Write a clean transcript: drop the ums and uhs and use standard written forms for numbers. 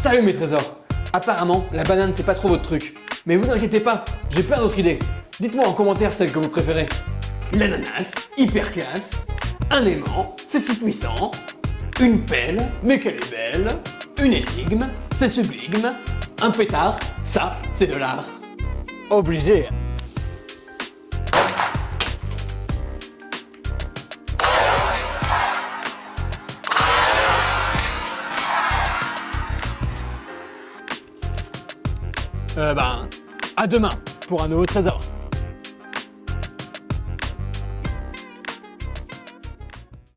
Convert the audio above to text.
Salut mes trésors. Apparemment, la banane c'est pas trop votre truc. Mais vous inquiétez pas, j'ai plein d'autres idées. Dites-moi en commentaire celle que vous préférez. L'ananas, hyper classe. Un aimant, c'est si puissant. Une pelle, mais qu'elle est belle. Une énigme, c'est sublime. Un pétard, ça, c'est de l'art. Obligé. À demain pour un nouveau trésor.